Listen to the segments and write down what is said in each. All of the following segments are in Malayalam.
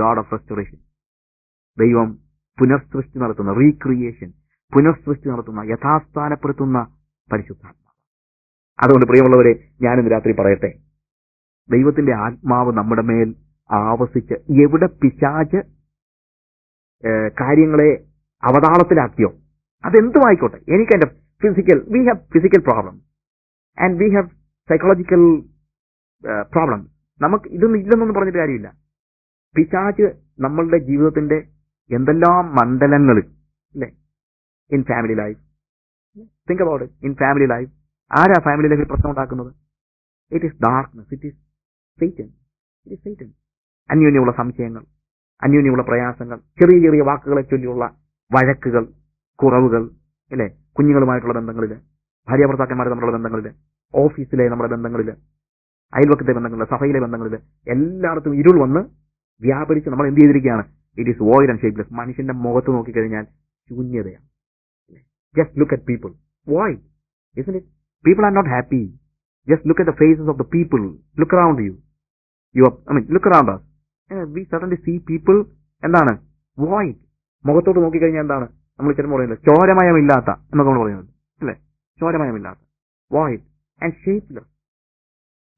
God of restoration. ദൈവം പുനഃസൃഷ്ടി നടത്തുന്ന, റീക്രിയേഷൻ, പുനഃസൃഷ്ടി നടത്തുന്ന, യഥാസ്ഥാനപ്പെടുത്തുന്ന പരിശുദ്ധാത്മാവ്. അതുകൊണ്ട് പ്രിയമുള്ളവരെ, ഞാനിന്ന് രാത്രി പറയട്ടെ, ദൈവത്തിന്റെ ആത്മാവ് നമ്മുടെ മേൽ ആവസിച്ച് എവിടെ പിശാച് കാര്യങ്ങളെ അവതാളത്തിലാക്കിയോ, അതെന്തുമായിക്കോട്ടെ, എനിക്ക് എന്റെ we have physical problem and we have psychological problem. നമുക്ക് ഇതൊന്നും ഇല്ലെന്നൊന്നും പറഞ്ഞിട്ട് കാര്യമില്ല. പിശാച് നമ്മളുടെ ജീവിതത്തിന്റെ എന്തെല്ലാം മണ്ഡലങ്ങളിൽ, അല്ലേ, in family life, think about it, in family life, ആരാ ഫാമിലി ലൈഫിൽ പ്രശ്നം ഉണ്ടാക്കുന്നത്? It is darkness, it is Satan, it is Satan. അന്യോന്യമുള്ള സംശയങ്ങൾ, അന്യോന്യമുള്ള പ്രയാസങ്ങൾ, ചെറിയ ചെറിയ വാക്കുകളെ ചൊല്ലിയുള്ള വഴക്കുകൾ, കുറവുകൾ, അല്ലേ, കുഞ്ഞുങ്ങളുമായിട്ടുള്ള ബന്ധങ്ങളിൽ, ഭാര്യാഭർത്താക്കന്മാരെ തമ്മിലുള്ള ബന്ധങ്ങളിൽ, ഓഫീസിലെ നമ്മുടെ ബന്ധങ്ങളിൽ, അയൽവക്കത്തെ ബന്ധങ്ങളിൽ, സഭയിലെ ബന്ധങ്ങളിൽ, എല്ലായിടത്തും ഇരുൾ വന്ന് വ്യാപരിച്ച് നമ്മൾ എന്ത് ചെയ്തിരിക്കുകയാണ്? It is void and shapeless. മനുഷ്യന്റെ മുഖത്ത് നോക്കിക്കഴിഞ്ഞാൽ ശൂന്യതയാണ്. Just look at people, void, isn't it? People are not happy. Just look at the faces of the people. Look around you. Look around us. We suddenly see people, എന്താണ്? Void. മുഖത്തോട്ട് നോക്കിക്കഴിഞ്ഞാൽ എന്താണ്? നമ്മൾ ചിലപ്പോൾ പറയുന്നത് ചോരമയമില്ലാത്ത എന്നൊക്കെ നമ്മൾ പറയുന്നത്, അല്ലേ? ചോരമയമില്ലാത്ത, void and shapeless.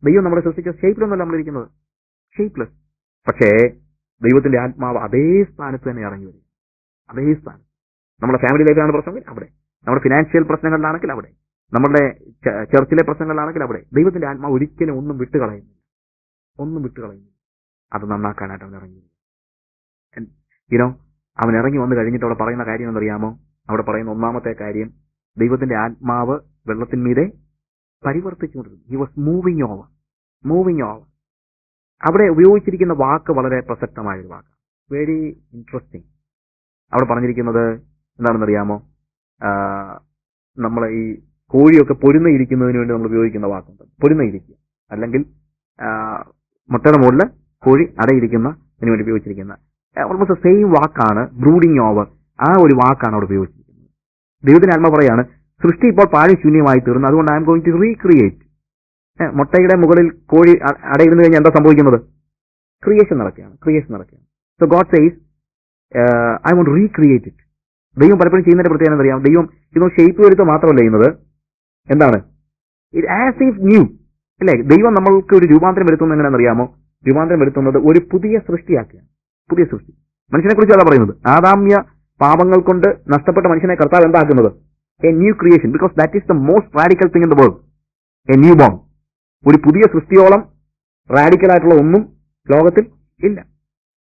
ദൈവം നമ്മളെ സൃഷ്ടിച്ച ഷേപ്പിലൊന്നല്ല നമ്മളിരിക്കുന്നത്, ഷേപ്പ്ലെസ്. പക്ഷേ ദൈവത്തിന്റെ ആത്മാവ് അതേ സ്ഥാനത്ത് തന്നെ ഇറങ്ങി വരും, അതേ സ്ഥാനം. നമ്മുടെ ഫാമിലി ലൈഫിലാണ് പ്രശ്നമെങ്കിൽ അവിടെ, നമ്മുടെ ഫിനാൻഷ്യൽ പ്രശ്നങ്ങളിലാണെങ്കിൽ അവിടെ, നമ്മുടെ ചർച്ചിലെ പ്രശ്നങ്ങളിലാണെങ്കിൽ അവിടെ, ദൈവത്തിന്റെ ആത്മാവ് ഒരിക്കലും ഒന്നും വിട്ടുകളയുന്നില്ല, ഒന്നും വിട്ടുകളയുന്നില്ല. അത് നന്നാക്കാനായിട്ട് അവൻ ഇറങ്ങി. അവൻ ഇറങ്ങി വന്നു കഴിഞ്ഞിട്ട് അവിടെ പറയുന്ന കാര്യം എന്നറിയാമോ? അവിടെ പറയുന്ന ഒന്നാമത്തെ കാര്യം, ദൈവത്തിന്റെ ആത്മാവ് വെള്ളത്തിന്മീതെ പരിവർത്തിച്ചുകൊണ്ടിരുന്നു. He was moving over. അവിടെ ഉപയോഗിച്ചിരിക്കുന്ന വാക്ക് വളരെ പ്രസക്തമായൊരു വാക്ക്, വെരി ഇൻട്രസ്റ്റിംഗ്. അവിടെ പറഞ്ഞിരിക്കുന്നത് എന്താണെന്നറിയാമോ? നമ്മളെ ഈ കോഴിയൊക്കെ പൊരുന്നയിരിക്കുന്നതിന് വേണ്ടി നമ്മൾ ഉപയോഗിക്കുന്ന വാക്കുണ്ട്, പൊരുന്നയിരിക്കുക, അല്ലെങ്കിൽ മുട്ടയുടെ മുകളിൽ കോഴി അടയിരിക്കുന്നതിന് വേണ്ടി ഉപയോഗിച്ചിരിക്കുന്ന ഓൾമോസ്റ്റ് സെയിം വാക്കാണ് ബ്രൂഡിങ് ഓവർ. ആ ഒരു വാക്കാണ് അവിടെ ഉപയോഗിച്ചിരിക്കുന്നത്. ദൈവത്തിന്റെ ആത്മാവ് പറയാണ്, സൃഷ്ടി ഇപ്പോൾ പാഴ് ശൂന്യമായി തീർന്നു, അതുകൊണ്ട് I'm going to recreate. മുട്ടയുടെ മുകളിൽ കോഴി അടയിരുന്നു കഴിഞ്ഞാൽ എന്താ സംഭവിക്കുന്നത്? ക്രിയേഷൻ നടക്കുകയാണ്. So God says I won't recreate it. ദൈവം പലപ്പോഴും ചെയ്യുന്നതിന്റെ പ്രത്യേകത അറിയാം. ദൈവം ഇതൊന്നും ഷേപ്പ് വരുത്തുക മാത്രമല്ല ചെയ്യുന്നത്, എന്താണ്? ഇറ്റ് ആസ് ഇഫ് ന്യൂ, അല്ലേ? ദൈവം നമ്മൾക്ക് ഒരു രൂപാന്തരം വരുത്തുന്നത് എങ്ങനെയാണെന്നറിയാമോ? രൂപാന്തരം വരുത്തുന്നത് ഒരു പുതിയ സൃഷ്ടിയാക്കുകയാണ്, പുതിയ സൃഷ്ടി. മനുഷ്യനെ കുറിച്ച് അതാ പറയുന്നത്. ആദാമ്യ പാപങ്ങൾ കൊണ്ട് നഷ്ടപ്പെട്ട മനുഷ്യനെ കർത്താവ് എന്താക്കുന്നത്? A new creation, because that is the most radical thing in the world. A new born, ഒരു പുതിയ സൃഷ്ടിയോളം റാഡിക്കലായിട്ടുള്ള ഒന്നും ലോകത്തിൽ ഇല്ല.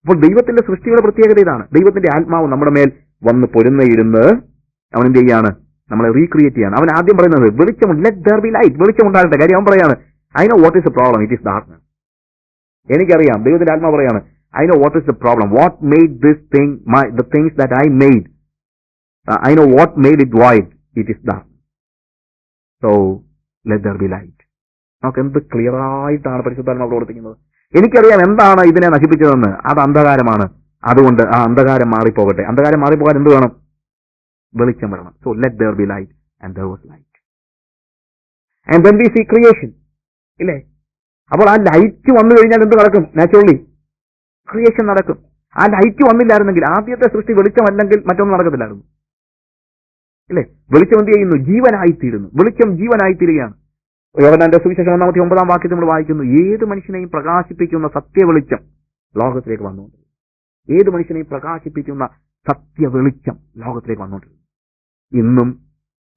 അപ്പോൾ ദൈവത്തിന്റെ സൃഷ്ടിയുടെ പ്രത്യേകത ഇതാണ്. ദൈവത്തിന്റെ ആത്മാവ് നമ്മുടെ മേൽ വന്ന് പൊരുന്നയിരുന്ന് അവൻ എന്ത് ചെയ്യാണ്? നമ്മളെ റീക്രിയേറ്റ് ചെയ്യാണ്. അവൻ ആദ്യം പറയുന്നത് വെളിച്ചം, ലെറ്റ് ദെയർ ബി ലൈറ്റ്, വെളിച്ചം ഉണ്ടാകട്ടെ. കാര്യം അവൻ പറയാണ്, I know what is the problem, it is darkness. എനിക്കറിയാം, ദൈവത്തിന്റെ ആത്മാവ് പറയാണ്, I know what is the problem, what made this thing, the things that I made, I know what made it void, it is darkness. So let there be light. നമുക്ക് എന്ത് ക്ലിയർ ആയിട്ടാണ് പരിശുദ്ധാത്മാവ് പ്രവർത്തിക്കുന്നത്. എനിക്കറിയാം എന്താണ് ഇതിനെ നശിപ്പിച്ചതെന്ന്, അത് അന്ധകാരമാണ്. അതുകൊണ്ട് ആ അന്ധകാരം മാറിപ്പോകട്ടെ. അന്ധകാരം മാറിപ്പോകാൻ എന്ത് വേണം? വെളിച്ചം വരണം. So let there be light and there was light. And then we see creation, ഇല്ലേ? അപ്പോൾ ആ ലൈറ്റ് വന്നു കഴിഞ്ഞാൽ എന്ത് നടക്കും? നാച്ചുറലി ക്രിയേഷൻ നടക്കും. ആ ലൈറ്റ് വന്നില്ലായിരുന്നെങ്കിൽ, ആദ്യത്തെ സൃഷ്ടി വെളിച്ചമല്ലെങ്കിൽ മറ്റൊന്നും നടക്കത്തില്ലായിരുന്നു, ഇല്ലേ? വെളിച്ചം എന്ത് ചെയ്യുന്നു? ജീവനായിത്തീരുന്നു. വെളിച്ചം ജീവനായിത്തീരുകയാണ്. യോഹന്നാന്റെ സുവിശേഷം 1-9 വാക്യത്തിൽ നമ്മൾ വായിക്കുന്നു, ഏത് മനുഷ്യനെയും പ്രകാശിപ്പിക്കുന്ന സത്യവെളിച്ചം ലോകത്തിലേക്ക് വന്നുകൊണ്ടിരുന്നു. ഏത് മനുഷ്യനെയും പ്രകാശിപ്പിക്കുന്ന സത്യവെളിച്ചം ലോകത്തിലേക്ക് വന്നുകൊണ്ടിരുന്നു. ഇന്നും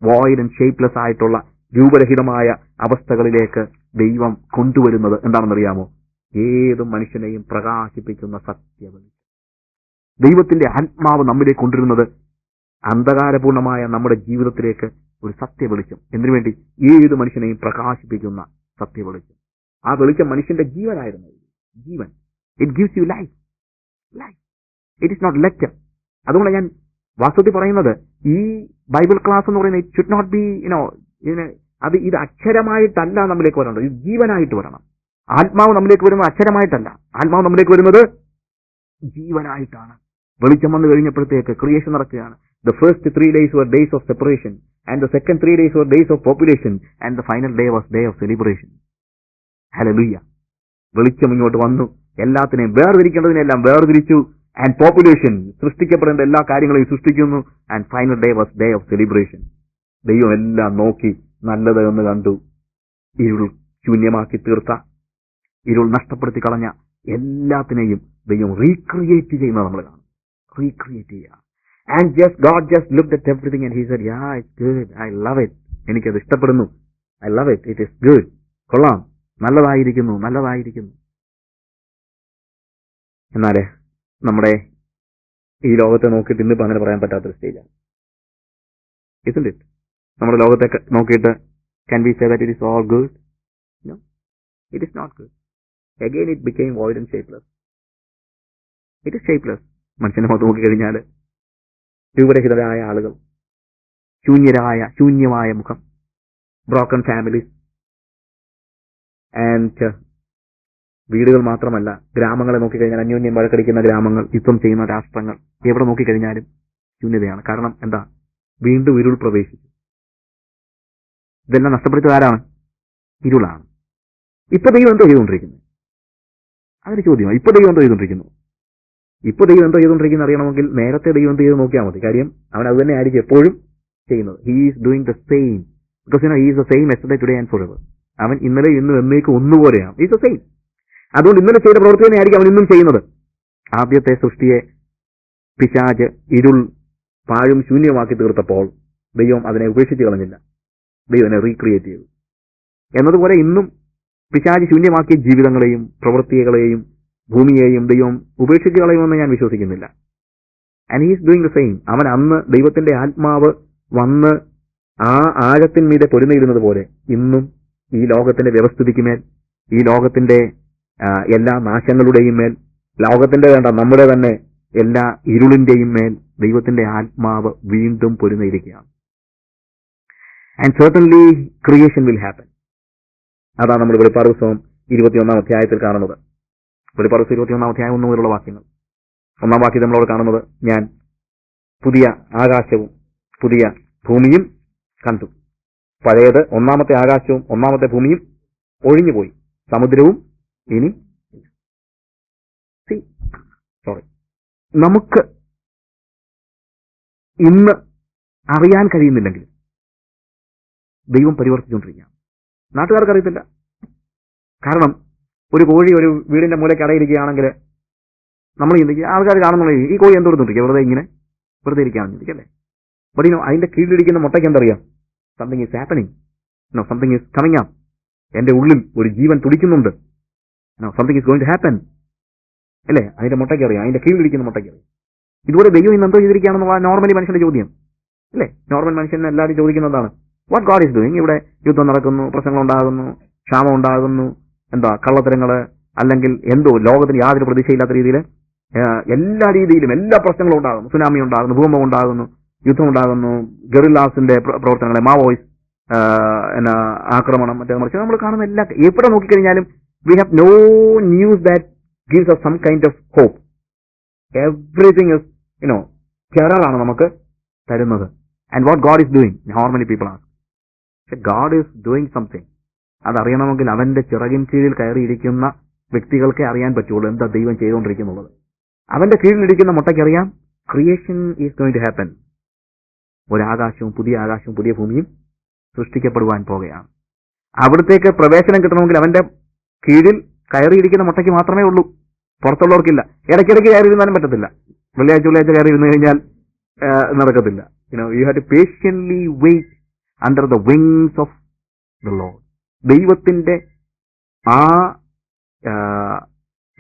വോയിഡ് ആൻഡ് ഷേപ്പ്ലെസ് ആയിട്ടുള്ള രൂപരഹിതമായ അവസ്ഥകളിലേക്ക് ദൈവം കൊണ്ടുവരുന്നത് എന്താണെന്നറിയാമോ? ഏത് മനുഷ്യനെയും പ്രകാശിപ്പിക്കുന്ന സത്യവെളിച്ചം. ദൈവത്തിന്റെ ആത്മാവ് നമ്മിലേക്ക് കൊണ്ടുവരുന്നത് അന്ധകാരപൂർണമായ നമ്മുടെ ജീവിതത്തിലേക്ക് ഒരു സത്യവെളിച്ചം. എന്തിനു വേണ്ടി? ഏത് മനുഷ്യനെയും പ്രകാശിപ്പിക്കുന്ന സത്യവെളിച്ചം. ആ വെളിച്ചം മനുഷ്യന്റെ ജീവനായിരുന്നു. ജീവൻ. It gives you life. It is not letter. അതുകൊണ്ട് ഞാൻ വാസ്തവത്തിൽ പറയുന്നത്, ഈ ബൈബിൾ ക്ലാസ് എന്ന് പറയുന്നത് ഇറ്റ് ഷുഡ് നോട്ട് ബി ഇത് അക്ഷരമായിട്ടല്ല നമ്മിലേക്ക് വരേണ്ടത്, ഇത് ജീവനായിട്ട് വരണം. ആത്മാവ് നമ്മിലേക്ക് വരുന്നത് അക്ഷരമായിട്ടല്ല, ആത്മാവ് നമ്മിലേക്ക് വരുന്നത് ജീവനായിട്ടാണ്. വെളിച്ചം വന്നു കഴിഞ്ഞപ്പോഴത്തേക്ക് ക്രിയേഷൻ നടക്കുകയാണ്. The first 3 days were days of separation, and the second 3 days were days of population, and the final day was day of celebration. Hallelujah. വെളിച്ചം ഇങ്ങോട്ട് വന്നു, എല്ലാത്തിനെയും വേർതിരിക്കേണ്ടതിനെല്ലാം വേർതിരിച്ചു. ആൻഡ് പോപ്പുലേഷൻ, സൃഷ്ടിക്കപ്പെടേണ്ട എല്ലാ കാര്യങ്ങളെയും സൃഷ്ടിക്കുന്നു. And final day was day of celebration. ദൈവം എല്ലാം നോക്കി നല്ലത് എന്ന് കണ്ടു. ഇരുൾ ശൂന്യമാക്കി തീർത്ത, ഇരുൾ നഷ്ടപ്പെടുത്തി കളഞ്ഞ എല്ലാത്തിനെയും ദൈവം റീക്രിയേറ്റ് ചെയ്യുന്നത് നമ്മൾ കാണും. റീക്രിയേറ്റ് ചെയ്യുക. And God just looked at everything and he said, yeah, it's good, I love it. എനിക്കത് ഇഷ്ടപ്പെടുന്നു. I love it, it is good. കൊള്ളാം, നല്ലതായിരിക്കുന്നു, നല്ലതായിരിക്കുന്നു. എന്നാലേ നമ്മുടെ ഈ ലോകത്തെ നോക്കിയിട്ട് ഇന്നിപ്പോ അങ്ങനെ പറയാൻ പറ്റാത്തൊരു സ്റ്റേജാണ്. Isn't it? നമ്മുടെ ലോകത്തെ നോക്കിയിട്ട് can we say that it is all good? No, it is not good. Again it became void and shapeless. It is shapeless. മനുഷ്യനെ മുഖത്ത് നോക്കിക്കഴിഞ്ഞാൽ രൂപരഹിതരായ ആളുകൾ, ശൂന്യമായ മുഖം, ബ്രോക്കൺ ഫാമിലീസ്, ആൻഡ് വീടുകൾ മാത്രമല്ല, ഗ്രാമങ്ങളെ നോക്കിക്കഴിഞ്ഞാൽ അന്യോന്യം വഴക്കടിക്കുന്ന ഗ്രാമങ്ങൾ, യുദ്ധം ചെയ്യുന്ന രാഷ്ട്രങ്ങൾ, എവിടെ നോക്കിക്കഴിഞ്ഞാലും ശൂന്യതയാണ്. കാരണം എന്താ? വീണ്ടും ഇരുൾ പ്രവേശിച്ചു. ഇതെല്ലാം നഷ്ടപ്പെടുത്തിയത് ആരാണ്? ഇരുളാണ്. ഇപ്പൊ ദൈവം എന്തോ ചെയ്തുകൊണ്ടിരിക്കുന്നത്? അതൊരു ചോദ്യമാണ്. ഇപ്പൊ ദൈവം എന്തോ ചെയ്തുകൊണ്ടിരിക്കുന്നു? ഇപ്പൊ ദൈവം എന്തോ ചെയ്തുകൊണ്ടിരിക്കുന്നത് അറിയണമെങ്കിൽ നേരത്തെ ദൈവം എന്ത് ചെയ്ത് നോക്കിയാൽ മതി. കാര്യം അവൻ അത് തന്നെ ആയിരിക്കും എപ്പോഴും ചെയ്യുന്നത്. He is doing the same, because he is the same yesterday, today and for ever. അവൻ ഇന്നലെ ഇന്നും എന്നേക്കും ഒന്നുപോലെയാണ്. Is the same. അതുകൊണ്ട് ഇന്നലെ ചെയ്ത പ്രവൃത്തി തന്നെ ആയിരിക്കും അവൻ ഇന്നും ചെയ്യുന്നത്. ആദ്യത്തെ സൃഷ്ടിയെ പിശാച് ഇരുൾ പാഴും ശൂന്യമാക്കി തീർത്തപ്പോൾ ദൈവം അതിനെ ഉപേക്ഷിച്ച് കളഞ്ഞില്ല. ദൈവം അതിനെ റീക്രിയേറ്റ് ചെയ്തു. എന്നതുപോലെ ഇന്നും പിശാച് ശൂന്യമാക്കിയ ജീവിതങ്ങളെയും പ്രവൃത്തികളെയും ഭൂമിയെയും ദൈവം ഉപേക്ഷിച്ച് കളയുമെന്ന് ഞാൻ വിശ്വസിക്കുന്നില്ല. And he is doing the same. അവൻ അന്ന് ദൈവത്തിന്റെ ആത്മാവ് വന്ന് ആ ആഴത്തിന്മീതെ പൊരുന്നയിടുന്നത് പോലെ ഇന്നും ഈ ലോകത്തിന്റെ വ്യവസ്ഥിതിക്ക് മേൽ, ഈ ലോകത്തിന്റെ എല്ലാ നാശങ്ങളുടെയും മേൽ, ലോകത്തിന്റെ വേണ്ട നമ്മുടെ തന്നെ എല്ലാ ഇരുളിന്റെയും മേൽ ദൈവത്തിന്റെ ആത്മാവ് വീണ്ടും പൊരുന്നയിരിക്കുകയാണ്. And certainly creation will happen. അതാണ് നമ്മൾ വെളിപ്പാട് പുസ്തകം 21 അധ്യായത്തിൽ കാണുന്നത്. വെളിപ്പാട് പുസ്തകം 21 അധ്യായം 1 മുതലുള്ള വാക്യങ്ങൾ. 1 വാക്യത്തിൽ നമ്മളോട് കാണുന്നത്, ഞാൻ പുതിയ ആകാശവും പുതിയ ഭൂമിയും കണ്ടു. പഴയത് 1-ാമത്തെ ആകാശവും 1-ാമത്തെ ഭൂമിയും ഒഴിഞ്ഞുപോയി, സമുദ്രവും ഇനി നമുക്ക് ഇന്ന് അറിയാൻ കഴിയുന്നില്ലെങ്കിൽ ദൈവം പരിവർത്തിച്ചുകൊണ്ടിരിക്കുകയാണ്. നാട്ടുകാർക്ക് അറിയത്തില്ല. കാരണം ഒരു കോഴി ഒരു വീടിന്റെ മൂലയ്ക്ക് അടയിരിക്കുകയാണെങ്കിൽ നമ്മൾ ചിന്തിക്കുക, ആൾക്കാർ കാണുന്നുള്ള ഈ കോഴി എന്തുകൊണ്ടിരിക്കുക, വെറുതെ ഇരിക്കുകയാണെന്ന് ചിന്തിക്കല്ലേ. ബട്ട് അതിന്റെ കീഴിലിരിക്കുന്ന മുട്ടയ്ക്ക് എന്തറിയാം? Something is happening, something is coming up. എന്റെ ഉള്ളിൽ ഒരു ജീവൻ തുടിക്കുന്നുണ്ട്, something is going to happen അല്ലേ? അതിന്റെ മുട്ടയ്ക്ക് അറിയാം, അതിന്റെ കീഴിലിരിക്കുന്ന മുട്ടയ്ക്ക് അറിയാം. ഇതുപോലെ ദൈവം ഇന്ന് എന്തോ ചെയ്തിരിക്കുകയാണെന്നുള്ള നോർമലി മനുഷ്യന്റെ ചോദ്യം അല്ലേ? നോർമൽ മനുഷ്യൻ എല്ലാവരും ചോദിക്കുന്നതാണ്, വാട്ട് ഗോഡ് ഈസ് ഡൂയിങ്? ഇവിടെ യുദ്ധം നടക്കുന്നു, പ്രശ്നങ്ങൾ ഉണ്ടാകുന്നു, ക്ഷാമം ഉണ്ടാകുന്നു, കള്ളത്തരങ്ങള്, അല്ലെങ്കിൽ എന്തോ ലോകത്തിന് യാതൊരു പ്രതീക്ഷയില്ലാത്ത രീതിയിൽ എല്ലാ രീതിയിലും എല്ലാ പ്രശ്നങ്ങളും ഉണ്ടാകുന്നു. സുനാമി ഉണ്ടാകുന്നു, ഭൂകമ്പം ഉണ്ടാകുന്നു, യുദ്ധം ഉണ്ടാകുന്നു, ഗറില്ലാസിന്റെ പ്രവർത്തനങ്ങളെ, മാവോയിസ്റ്റ് ആക്രമണം, മറ്റേ മറിച്ച് നമ്മൾ കാണുന്ന എല്ലാ, എവിടെ നോക്കിക്കഴിഞ്ഞാലും we have no news that gives us some kind of hope. Everything is, terror-ആണ് നമുക്ക് തരുന്നത്. And what God is doing, how many people ask? God is doing something. അതറിയണമെങ്കിൽ അവന്റെ ചിറകിൻ കീഴിൽ കയറിയിരിക്കുന്ന വ്യക്തികൾക്കേ അറിയാൻ പറ്റുള്ളൂ എന്താ ദൈവം ചെയ്തുകൊണ്ടിരിക്കുന്നുള്ളത്. അവന്റെ കീഴിലിരിക്കുന്ന മുട്ടയ്ക്കറിയാം, creation is going to happen. ഒരാകാശവും പുതിയ ഭൂമിയും സൃഷ്ടിക്കപ്പെടുവാൻ പോകുകയാണ്. അവിടത്തേക്ക് പ്രവേശനം കിട്ടണമെങ്കിൽ അവന്റെ കീഴിൽ കയറിയിരിക്കുന്ന മുട്ടയ്ക്ക് മാത്രമേ ഉള്ളൂ, പുറത്തുള്ളവർക്കില്ല. ഇടയ്ക്കിടയ്ക്ക് കയറിയിരുന്നാലും പറ്റത്തില്ല. വെള്ളിയാഴ്ച കയറിയിരുന്നു കഴിഞ്ഞാൽ നടക്കത്തില്ല. You have to patiently wait under the wings of the Lord. ദൈവത്തിന്റെ ആ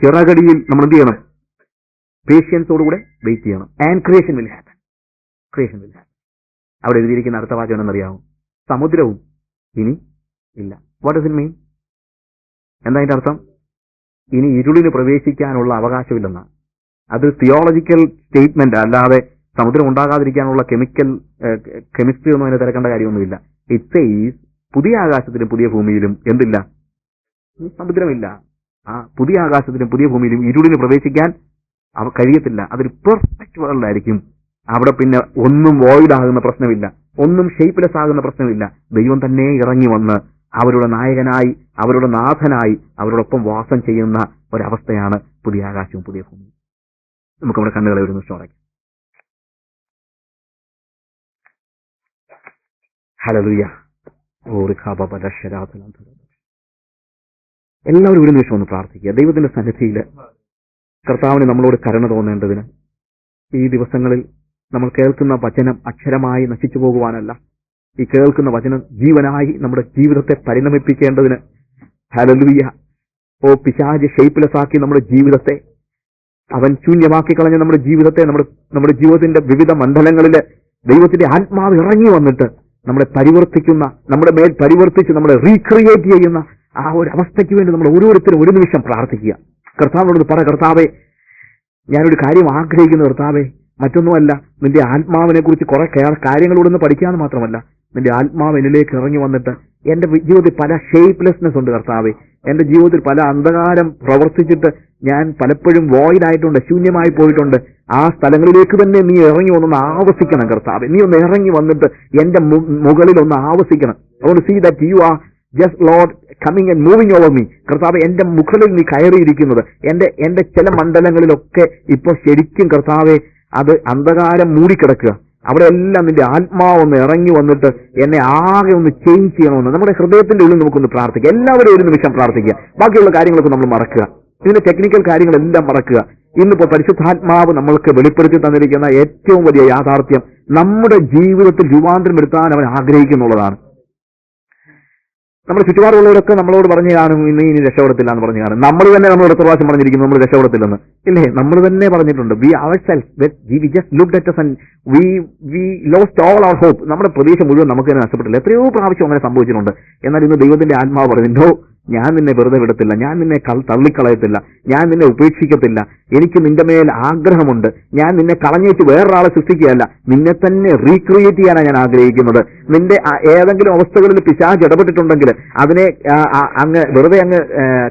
ചിറകടിയിൽ നമ്മൾ എന്ത് ചെയ്യണം? പേഷ്യൻസോടുകൂടെ വെയിറ്റ് ചെയ്യണം. And creation will happen. അവിടെ എഴുതിയിരിക്കുന്ന അടുത്ത വാചകം എന്നറിയാമോ? സമുദ്രവും ഇനി ഇല്ല. What does it mean? എന്താ അതിന്റെ അർത്ഥം? ഇനി ഇരുളിന് പ്രവേശിക്കാനുള്ള അവകാശമില്ലെന്നാണ്. അത് തിയോളജിക്കൽ സ്റ്റേറ്റ്മെന്റ് അല്ലാതെ സമുദ്രം ഉണ്ടാകാതിരിക്കാനുള്ള കെമിസ്ട്രി ഒന്നും അതിനെ തിരക്കേണ്ട കാര്യമൊന്നുമില്ല. ഇറ്റ് സേസ് പുതിയ ആകാശത്തിലും പുതിയ ഭൂമിയിലും എന്തില്ല? സമുദ്രമില്ല. ആ പുതിയ ആകാശത്തിലും പുതിയ ഭൂമിയിലും ഇരുളിന് പ്രവേശിക്കാൻ കഴിയത്തില്ല. അതൊരു പെർഫെക്റ്റ് വേൾഡ് ആയിരിക്കും. അവിടെ പിന്നെ ഒന്നും വോയിഡ് ആകുന്ന പ്രശ്നമില്ല, ഒന്നും ഷേപ്പ്ലെസ് ആകുന്ന പ്രശ്നമില്ല. ദൈവം തന്നെ ഇറങ്ങി വന്ന് അവരുടെ നായകനായി അവരുടെ നാഥനായി അവരോടൊപ്പം വാസം ചെയ്യുന്ന ഒരവസ്ഥയാണ് പുതിയ ആകാശവും പുതിയ ഭൂമിയും. നമുക്ക് നമ്മുടെ കണ്ണുകളെ ഒരു നിമിഷം അടയ്ക്കാം. ഹല്ലേലൂയ. എല്ലാവരും ഒരു നിമിഷം ഒന്ന് പ്രാർത്ഥിക്കുക. ദൈവത്തിന്റെ സന്നിധിയിൽ കർത്താവിന് നമ്മളോട് കരുണ തോന്നേണ്ടതിന് ഈ ദിവസങ്ങളിൽ നമ്മൾ കേൾക്കുന്ന വചനം അക്ഷരമായി നശിച്ചു പോകുവാനല്ല, ഈ കേൾക്കുന്ന വചനം ജീവനായി നമ്മുടെ ജീവിതത്തെ പരിണമിപ്പിക്കേണ്ടതിന്. ഹല്ലേലൂയ. പിശാച് ഷേപ്പ്ലെസ് ആക്കി നമ്മുടെ ജീവിതത്തെ, അവൻ ശൂന്യമാക്കി കളഞ്ഞ നമ്മുടെ ജീവിതത്തെ, നമ്മുടെ ജീവിതത്തിന്റെ വിവിധ മണ്ഡലങ്ങളിൽ ദൈവത്തിന്റെ ആത്മാവ് ഇറങ്ങി വന്നിട്ട് നമ്മളെ പരിവർത്തിക്കുന്ന, നമ്മുടെ മേൽ പരിവർത്തിച്ച് നമ്മളെ റീക്രിയേറ്റ് ചെയ്യുന്ന ആ ഒരു അവസ്ഥയ്ക്ക് വേണ്ടി നമ്മൾ ഓരോരുത്തരും ഒരു നിമിഷം പ്രാർത്ഥിക്കുക. കർത്താവിനോട് പറ, കർത്താവേ, ഞാനൊരു കാര്യം ആഗ്രഹിക്കുന്നു കർത്താവേ, മറ്റൊന്നുമല്ല, നിന്റെ ആത്മാവിനെ കുറിച്ച് കുറെ കാര്യങ്ങളോടൊന്ന് പഠിക്കാന്ന് മാത്രമല്ല, നിന്റെ ആത്മാവ് എന്നിലേക്ക് ഇറങ്ങി വന്നിട്ട് എന്റെ ജീവിതത്തിൽ പല ഷേപ്പ്ലെസ്നെസ് ഉണ്ട് കർത്താവേ, എന്റെ ജീവിതത്തിൽ പല അന്ധകാരം പ്രവർത്തിച്ചിട്ട് ഞാൻ പലപ്പോഴും വോയിഡായിട്ടുണ്ട്, ശൂന്യമായി പോയിട്ടുണ്ട്. ആ സ്ഥലങ്ങളിലേക്ക് തന്നെ നീ ഇറങ്ങി വന്നൊന്ന് ആവസിക്കണം കർത്താവേ. നീ ഒന്ന് ഇറങ്ങി വന്നിട്ട് എന്റെ മുകളിൽ ഒന്ന് ആവസിക്കണം. അതുകൊണ്ട് see that you are just Lord coming and moving over me. കർത്താവ്, എന്റെ മുകളിൽ നീ കയറിയിരിക്കുന്നത്, എന്റെ ചില മണ്ഡലങ്ങളിലൊക്കെ ഇപ്പൊ ശരിക്കും കർത്താവെ അത് അന്ധകാരം മൂടിക്കിടക്കുക. അവിടെ എല്ലാം നിന്റെ ആത്മാവൊന്ന് ഇറങ്ങി വന്നിട്ട് എന്നെ ആകെ ഒന്ന് ചേഞ്ച് ചെയ്യണമെന്ന് നമ്മുടെ ഹൃദയത്തിന്റെ ഉള്ളിൽ നമുക്കൊന്ന് പ്രാർത്ഥിക്കുക. എല്ലാവരും ഒരു നിമിഷം പ്രാർത്ഥിക്കുക. ബാക്കിയുള്ള കാര്യങ്ങളൊക്കെ നമ്മൾ മറക്കുക, ഇതിന്റെ ടെക്നിക്കൽ കാര്യങ്ങളെല്ലാം മറക്കുക. ഇന്നിപ്പോ പരിശുദ്ധാത്മാവ് നമ്മൾക്ക് വെളിപ്പെടുത്തി തന്നിരിക്കുന്ന ഏറ്റവും വലിയ യാഥാർത്ഥ്യം നമ്മുടെ ജീവിതത്തിൽ രൂപാന്തരം വരുത്താൻ അവൻ ആഗ്രഹിക്കുന്നുള്ളതാണ്. നമ്മുടെ ചുറ്റുപാടുള്ളവരൊക്കെ നമ്മളോട് പറഞ്ഞു കാണും, ഇനി രക്ഷപ്പെടത്തില്ല എന്ന് പറഞ്ഞു കാണും. നമ്മൾ തന്നെ നമ്മളോട് എത്ര പ്രാവശ്യം പറഞ്ഞിരിക്കുന്നു നമ്മൾ രക്ഷപ്പെടത്തില്ലെന്ന്? ഇല്ലേ, നമ്മൾ തന്നെ പറഞ്ഞിട്ടുണ്ട്. We just looked at us and we lost all our hope. നമ്മുടെ പ്രതീക്ഷ മുഴുവൻ നമുക്ക് തന്നെ നഷ്ടപ്പെട്ടില്ല. എത്രയോ പ്രാവശ്യം അങ്ങനെ സംഭവിച്ചിട്ടുണ്ട്. എന്നാൽ ഇന്ന് ദൈവത്തിന്റെ ആത്മാവ് പറഞ്ഞു, ഞാൻ നിന്നെ വെറുതെ വിടത്തില്ല, ഞാൻ നിന്നെ തള്ളിക്കളയത്തില്ല, ഞാൻ നിന്നെ ഉപേക്ഷിക്കത്തില്ല, എനിക്ക് നിന്റെ മേൽ ആഗ്രഹമുണ്ട്, ഞാൻ നിന്നെ കളഞ്ഞേച്ച് വേറൊരാളെ സൃഷ്ടിക്കുകയല്ല, നിന്നെ തന്നെ റീക്രിയേറ്റ് ചെയ്യാനാണ് ഞാൻ ആഗ്രഹിക്കുന്നത്. നിന്റെ ഏതെങ്കിലും അവസ്ഥകളിൽ പിശാച് ഇടപെട്ടിട്ടുണ്ടെങ്കിൽ അതിനെ അങ്ങ് വെറുതെ അങ്ങ്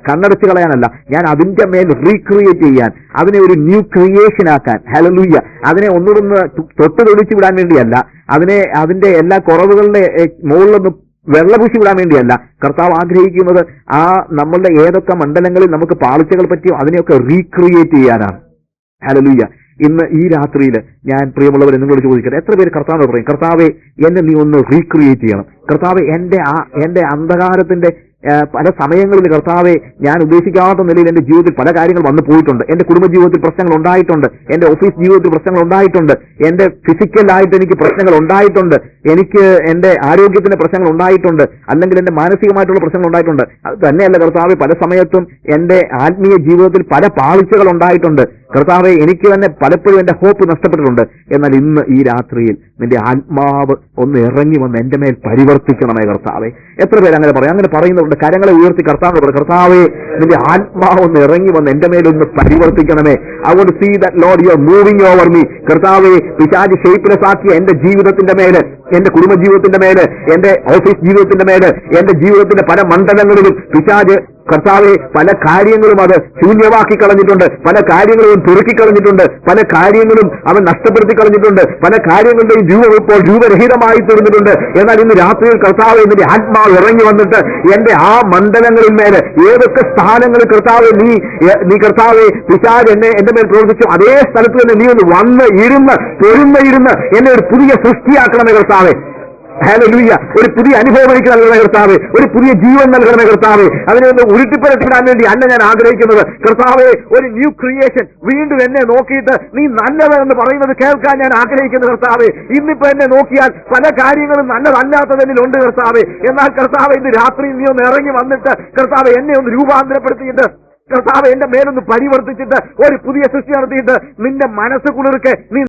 കണ്ണടച്ച് കളയാനല്ല, ഞാൻ അതിന്റെ മേൽ റീക്രിയേറ്റ് ചെയ്യാൻ, അതിനെ ഒരു ന്യൂ ക്രിയേഷൻ ആക്കാൻ, ഹല്ലേലൂയ, അതിനെ ഒന്നുകൂടെ തൊട്ട് തൊടിച്ചു വിടാൻ വേണ്ടിയല്ല, അതിന്റെ എല്ലാ കുറവുകളുടെ മുകളിലൊന്ന് വെള്ളപൂശി വിടാൻ വേണ്ടിയല്ല. കർത്താവ് ആഗ്രഹിക്കുന്നത് ആ നമ്മളുടെ ഏതൊക്കെ മണ്ഡലങ്ങളിൽ നമുക്ക് പാളിച്ചകൾ പറ്റിയോ അതിനെയൊക്കെ റീക്രിയേറ്റ് ചെയ്യാനാണ്. ഹല്ലേലൂയ. ഇന്ന് ഈ രാത്രിയിൽ ഞാൻ പ്രിയമുള്ളവരെ നിങ്ങളോട് ചോദിക്കട്ടെ, എത്ര പേര് കർത്താവ് പറയും, കർത്താവെ എന്നെ നീ ഒന്ന് റീക്രിയേറ്റ് ചെയ്യണം, കർത്താവെ എന്റെ അന്ധകാരത്തിന്റെ പല സമയങ്ങളിൽ കർത്താവെ ഞാൻ ഉദ്ദേശിക്കാത്ത നിലയിൽ എന്റെ ജീവിതത്തിൽ പല കാര്യങ്ങൾ വന്നു പോയിട്ടുണ്ട്. എന്റെ കുടുംബജീവിതത്തിൽ പ്രശ്നങ്ങൾ ഉണ്ടായിട്ടുണ്ട്, എന്റെ ഓഫീസ് ജീവിതത്തിൽ പ്രശ്നങ്ങൾ ഉണ്ടായിട്ടുണ്ട്, എന്റെ ഫിസിക്കലായിട്ട് എനിക്ക് പ്രശ്നങ്ങൾ ഉണ്ടായിട്ടുണ്ട്, എനിക്ക് എന്റെ ആരോഗ്യത്തിന്റെ പ്രശ്നങ്ങൾ ഉണ്ടായിട്ടുണ്ട്, അല്ലെങ്കിൽ എന്റെ മാനസികമായിട്ടുള്ള പ്രശ്നങ്ങൾ ഉണ്ടായിട്ടുണ്ട്. അത് തന്നെയല്ല കർത്താവെ, പല സമയത്തും എന്റെ ആത്മീയ ജീവിതത്തിൽ പല പാളിച്ചകൾ ഉണ്ടായിട്ടുണ്ട്. കർത്താവെ, എനിക്ക് തന്നെ പലപ്പോഴും എന്റെ ഹോപ്പ് നഷ്ടപ്പെട്ടിട്ടുണ്ട്. എന്നാൽ ഇന്ന് ഈ രാത്രിയിൽ നിന്റെ ആത്മാവ് ഒന്ന് ഇറങ്ങി വന്ന് എന്റെ മേൽ പരിവർത്തിക്കണമേ കർത്താവെ. എത്ര പേര് അങ്ങനെ പറയും? അങ്ങനെ പറയുന്നവരുടെ കരങ്ങളെ ഉയർത്തി കർത്താവിനോട് പറയും, കർത്താവെ നിന്റെ ആത്മാവ് ഒന്ന് ഇറങ്ങി വന്ന് എന്റെ മേലൊന്ന് പരിവർത്തിക്കണമേ. I want to see that Lord you are moving over me. കർത്താവെ, പിശാച് ഷേപ്പ്ലെസ് ആക്കിയ എന്റെ ജീവിതത്തിന്റെ മേല്, എന്റെ കുടുംബജീവിതത്തിന്റെ മേല്, എന്റെ ഓഫീസ് ജീവിതത്തിന്റെ മേല്, എന്റെ ജീവിതത്തിന്റെ പല മണ്ഡലങ്ങളിലും പിശാച് കർത്താവെ പല കാര്യങ്ങളും അത് ശൂന്യമാക്കി കളഞ്ഞിട്ടുണ്ട്, പല കാര്യങ്ങളും തുറക്കിക്കളഞ്ഞിട്ടുണ്ട്, പല കാര്യങ്ങളും അവൻ നഷ്ടപ്പെടുത്തി കളഞ്ഞിട്ടുണ്ട്, പല കാര്യങ്ങളുടെയും രൂപം ഇപ്പോൾ രൂപരഹിതമായി തീർന്നിട്ടുണ്ട്. എന്നാൽ ഇന്ന് രാത്രിയിൽ കർത്താവെ നിന്റെ ആത്മാവ് ഇറങ്ങി വന്നിട്ട് എന്റെ ആ മണ്ഡലങ്ങളിൽ മേല് ഏതൊക്കെ സ്ഥാനങ്ങളിൽ കർത്താവെ നീ കർത്താവെ പിശാച് എന്റെ മേൽ പ്രവർത്തിച്ചു അതേ സ്ഥലത്ത് തന്നെ നീ ഒന്ന് വന്ന് ഇരുന്ന് എന്നെ ഒരു പുതിയ സൃഷ്ടിയാക്കണമേ കർത്താവെ. ഹല്ലേലൂയ. ഒരു പുതിയ അനുഭവം എനിക്ക് നൽകണമേ കർത്താവേ, ഒരു പുതിയ ജീവൻ നൽകണമേ കർത്താവേ. അതിനെ ഒന്ന് ഉരുട്ടിപ്പരത്തിടാൻ വേണ്ടി അല്ല ഞാൻ ആഗ്രഹിക്കുന്നത് കർത്താവേ. ഒരു ന്യൂ ക്രിയേഷൻ, വീണ്ടും എന്നെ നോക്കിയിട്ട് നീ നല്ലതെന്ന് പറയുന്നത് കേൾക്കാൻ ഞാൻ ആഗ്രഹിക്കുന്നു കർത്താവേ. ഇന്നിപ്പോ എന്നെ നോക്കിയാൽ പല കാര്യങ്ങളും നല്ലതല്ലാത്തതിലുണ്ട് കർത്താവേ. എന്നാൽ കർത്താവേ, ഇന്ന് രാത്രി നീ ഒന്ന് ഇറങ്ങി വന്നിട്ട് കർത്താവേ എന്നെ ഒന്ന് രൂപാന്തരപ്പെടുത്തിയിട്ട് കർത്താവ് എന്റെ മേലൊന്ന് പരിവർത്തിച്ചിട്ട് ഒരു പുതിയ സൃഷ്ടി നടത്തിയിട്ട് നിന്റെ മനസ്സ് കുളിർക്ക് നീ